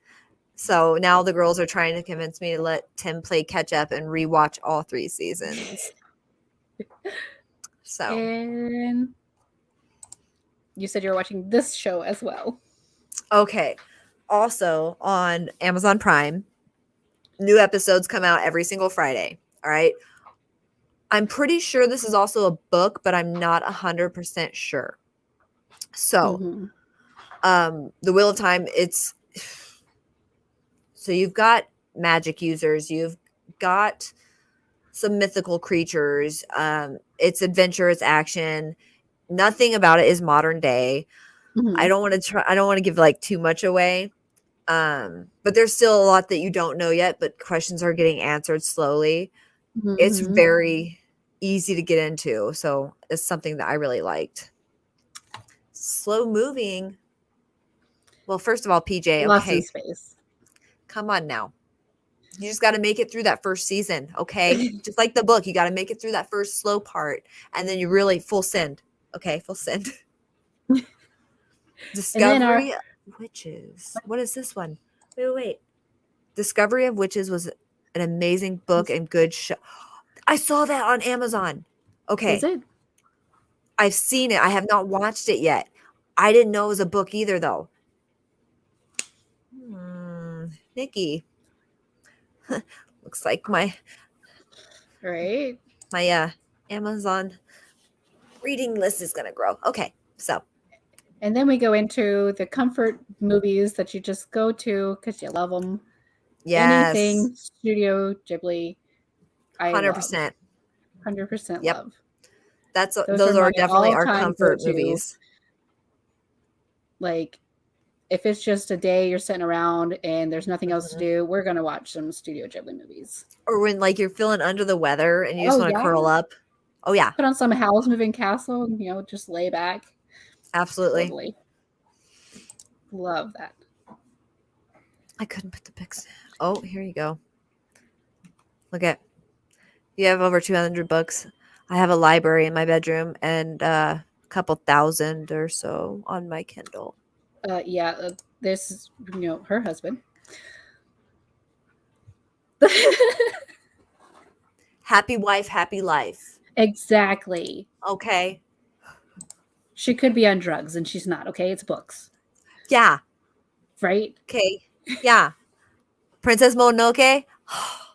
So now the girls are trying to convince me to let Tim play catch up and rewatch all 3 seasons. So, And you said you were watching this show as well. okay. Also on Amazon Prime, new episodes come out every single Friday. All right. I'm pretty sure this is also a book, but I'm not 100% sure. So, Mhm. The Wheel of Time, it's so you've got magic users, you've got some mythical creatures. It's adventure, it's action. Nothing about it is modern day. Mhm. I don't want to give like too much away. But there's still a lot that you don't know yet, but questions are getting answered slowly. It's Mhm. very easy to get into, so it's something that I really liked. Slow moving. Well, first of all, PJ, Lost in okay, Space. come on now. You just got to make it through that first season, okay? Just like the book, you got to make it through that first slow part, and then you really full send. Okay, full send. And then Discovery of Witches. What is this one? Wait. Discovery of Witches was an amazing book and good show. I saw that on Amazon. Okay, is it? I've seen it. I have not watched it yet. I didn't know it was a book either, though. Nikki. Looks like my Right. Amazon reading list is gonna grow. Okay, so And then we go into the comfort movies that you just go to because you love them. yes, Anything Studio Ghibli, I love. 100%. 100% Yep, love. those are my are definitely our all-time comfort go-to. movies. Like, if it's just a day you're sitting around and there's nothing else to Mhm. do, we're gonna watch some Studio Ghibli movies. Or when like you're feeling under the weather and you just Oh want to yeah. curl up. Oh yeah, Put on some Howl's Moving Castle and just lay back. absolutely. Totally. Love that. I couldn't put the pics. Oh, here you go. Look at you have over 200 books. I have a library in my bedroom and a couple thousand or so on my Kindle. Yeah, this is her husband. Happy wife, happy life. Exactly. Okay. She could be on drugs and she's not, okay? It's books. Yeah. Right? Okay. Yeah. Princess Mononoke.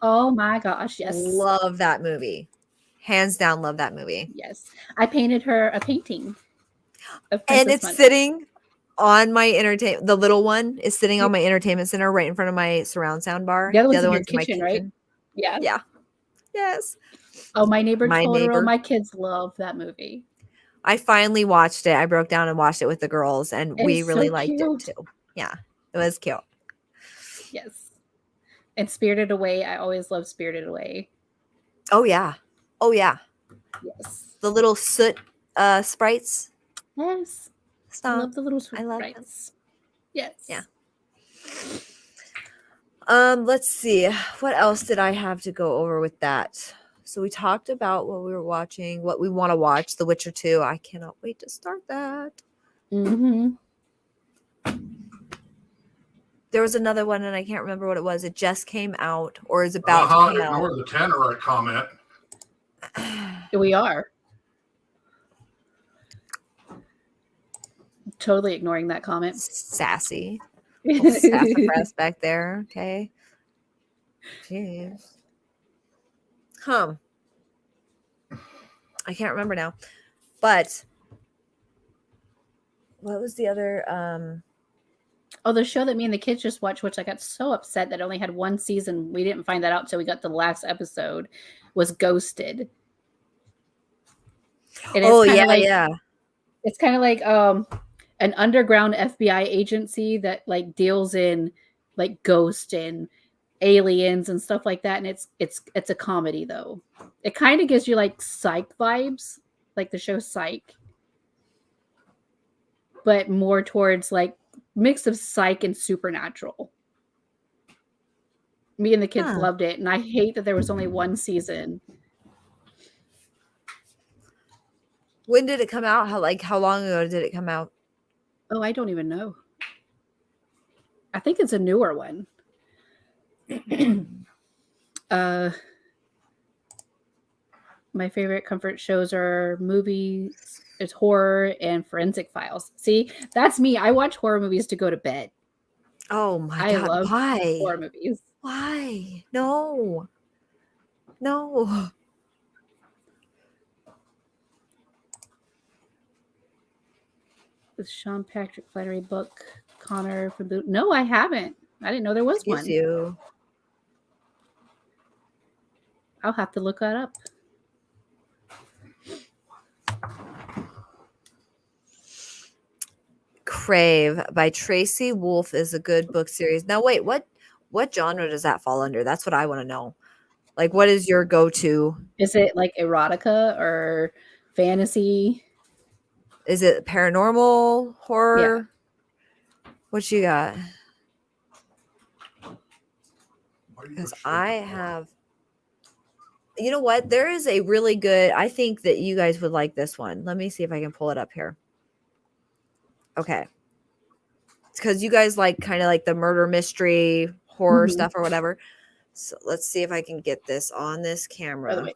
Oh my gosh, yes. Love that movie. Hands down, love that movie. Yes. I painted her a painting of And Princess it's Mononoke. sitting on my entertainment. The little one is sitting on my entertainment center right in front of my surround sound bar. The other one's in your one's in my kitchen, right? kitchen. Yeah. Yeah. Yes. Oh, My Neighbor My Totoro. Neighbor. My kids love that movie. I finally watched it. I broke down and watched it with the girls, and we It's really so liked cute. it too. Yeah. It was cute. Yes. And Spirited Away. I always love Spirited Away. Oh yeah. Oh yeah. Yes. The little soot sprites. Yes. Stop. I love the little I love them. sprites. Yes. Yeah. Let's see. What else did I have to go over with that? So we talked about what we were watching, what we want to watch, The Witcher 2. I cannot wait to start that. Mm-hmm. There was another one and I can't remember what it was. It just came out or is about to come out. Ignore the Tannerite comment. We are. Totally ignoring that comment. Sassy. Little sassafras back there. Okay. Jeez. I can't remember now. But what was the other Oh, the show that me and the kids just watched, which I got so upset that it only had one season. We didn't find that out till we got the last episode. Was Ghosted. And oh it's yeah, like, yeah. It's kind of like an underground FBI agency that like deals in like ghosts and aliens and stuff like that. And it's a comedy though. It kind of gives you like Psych vibes, like the show Psych, but more towards like mix of Psych and Supernatural. Me and the kids loved it, and I hate that there was only one season When did it come out? How long ago did it come out? Oh, I don't even know. I think it's a newer one. My favorite comfort shows are movies, it's horror and forensic files. See, that's me. I watch horror movies to go to bed. Oh my I God, love horror why? movies. Why? No. No. The Sean Patrick Flannery book, Connor from Boot. No, I haven't. I didn't know there was Excuse one. you. I'll have to look that up. Crave by Tracy Wolf is a good book series. Now, wait, what genre does that fall under? That's what I want to know. Like, what is your go-to? Is it like erotica or fantasy? Is it paranormal, horror? What you got? Because I have, you know what? There is a really good, I think that you guys would like this one. Let me see if I can pull it up here. Okay. Because you guys like kind of like the murder mystery horror stuff or whatever. So let's see if I can get this on this camera. By the way,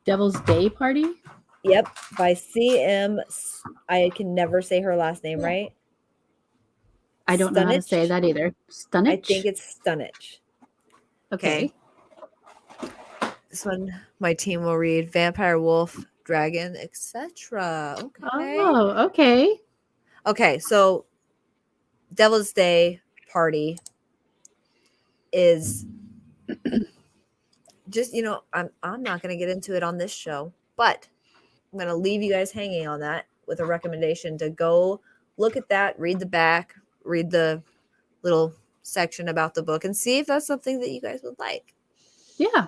Devil's Day Party? Yep, by CM. I can never say her last name right. I don't know how to say that either. Stunich? I think it's Stunich. Okay. This one, my team will read Vampire, Wolf, Dragon, etc. Okay. Oh, okay. Okay, so Devil's Day Party is just, I'm not going to get into it on this show, but I'm going to leave you guys hanging on that with a recommendation to go look at that, read the back, read the little section about the book, and see if that's something that you guys would like. Yeah.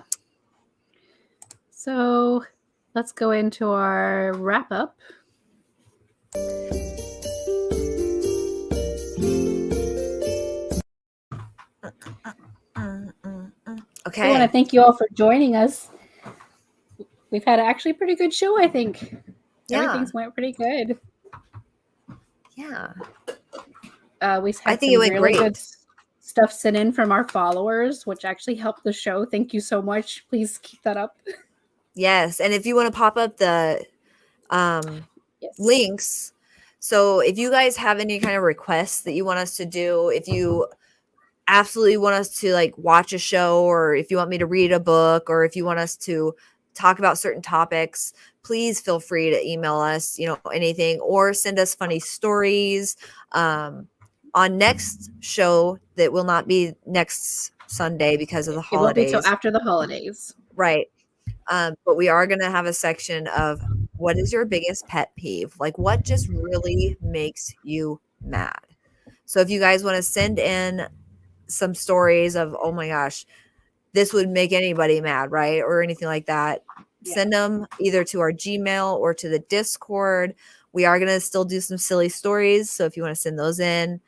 So let's go into our wrap up. Okay. I want to thank you all for joining us. We've had actually a pretty good show, I think. Yeah. Everything's went pretty good. Yeah. We had I think it went really great. good stuff sent in from our followers, which actually helped the show. Thank you so much. Please keep that up. Yes. And if you want to pop up the links, so if you guys have any kind of requests that you want us to do, if you absolutely want us to like watch a show, or if you want me to read a book, or if you want us to talk about certain topics, please feel free to email us, anything, or send us funny stories. On next show that will not be next Sunday because of the holidays. It won't be till after the holidays. Right. But we are going to have a section of what is your biggest pet peeve? Like, what just really makes you mad? So if you guys want to send in some stories of, oh my gosh, this would make anybody mad, right? Or anything like that, send them either to our Gmail or to the Discord. We are going to still do some silly stories. So if you want to send those in,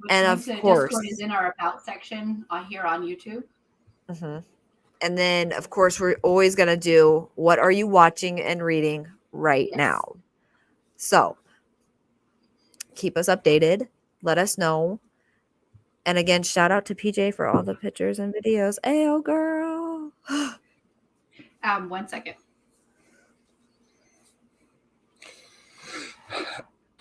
and of course, Discord is in our about section here on YouTube. And then, of course, we're always going to do what are you watching and reading right now? So keep us updated. Let us know. And again, shout out to PJ for all the pictures and videos. Ayo, girl. 1 second.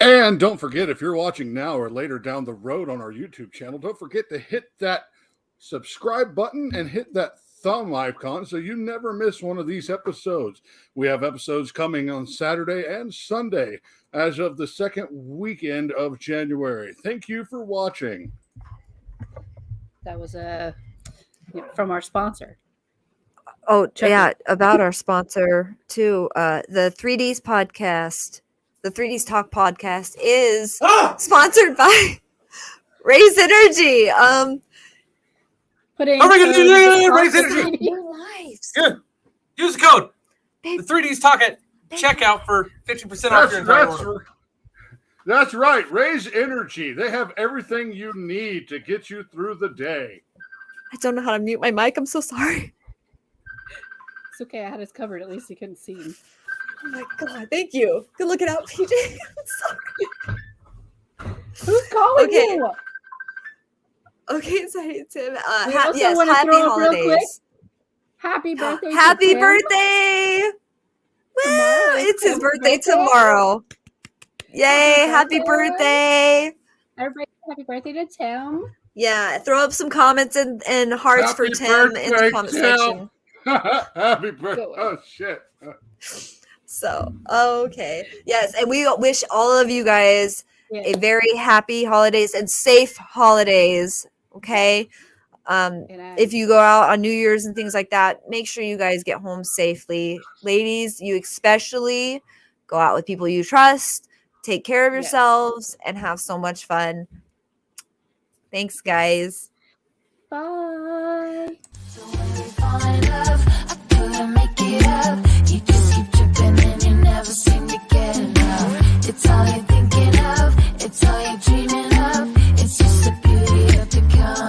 And don't forget, if you're watching now or later down the road on our YouTube channel, don't forget to hit that subscribe button and hit that thumb icon so you never miss one of these episodes. We have episodes coming on Saturday and Sunday as of the second weekend of January. Thank you for watching. That was from our sponsor. Oh, yeah, about our sponsor too. The 3Ds podcast, the 3Ds Talk podcast is sponsored by Raise Energy. Put in Raise Energy. Your lives. Good. Use the code. The 3Ds Talk at checkout for 50% off your entire order. That's right. Raise Energy. They have everything you need to get you through the day. I don't know how to mute my mic. I'm so sorry. It's okay. I had us covered. At least you couldn't see him. Oh my god, thank you. Good looking out, PJ. I'm sorry. Who's calling Okay. you? Okay, sorry, Tim. We also Yes, wanna happy throw up real quick. holidays. Happy birthday! Happy to Tim. birthday! Woo! Tomorrow is It's his Tim's birthday birthday. tomorrow. Yay! Happy Happy birthday! Everybody, happy birthday to Tim. Yeah, throw up some comments and hearts for Happy Tim in the birthday, comment Tim. section. Happy birthday. Go away. Oh, shit. So, okay. Yes, and we wish all of you guys Yeah. a very happy holidays and safe holidays. Okay. If you go out on New Year's and things like that, make sure you guys get home safely. Ladies, you especially go out with people you trust, take care of Yes. yourselves, and have so much fun. Thanks, guys. Bye. So when we find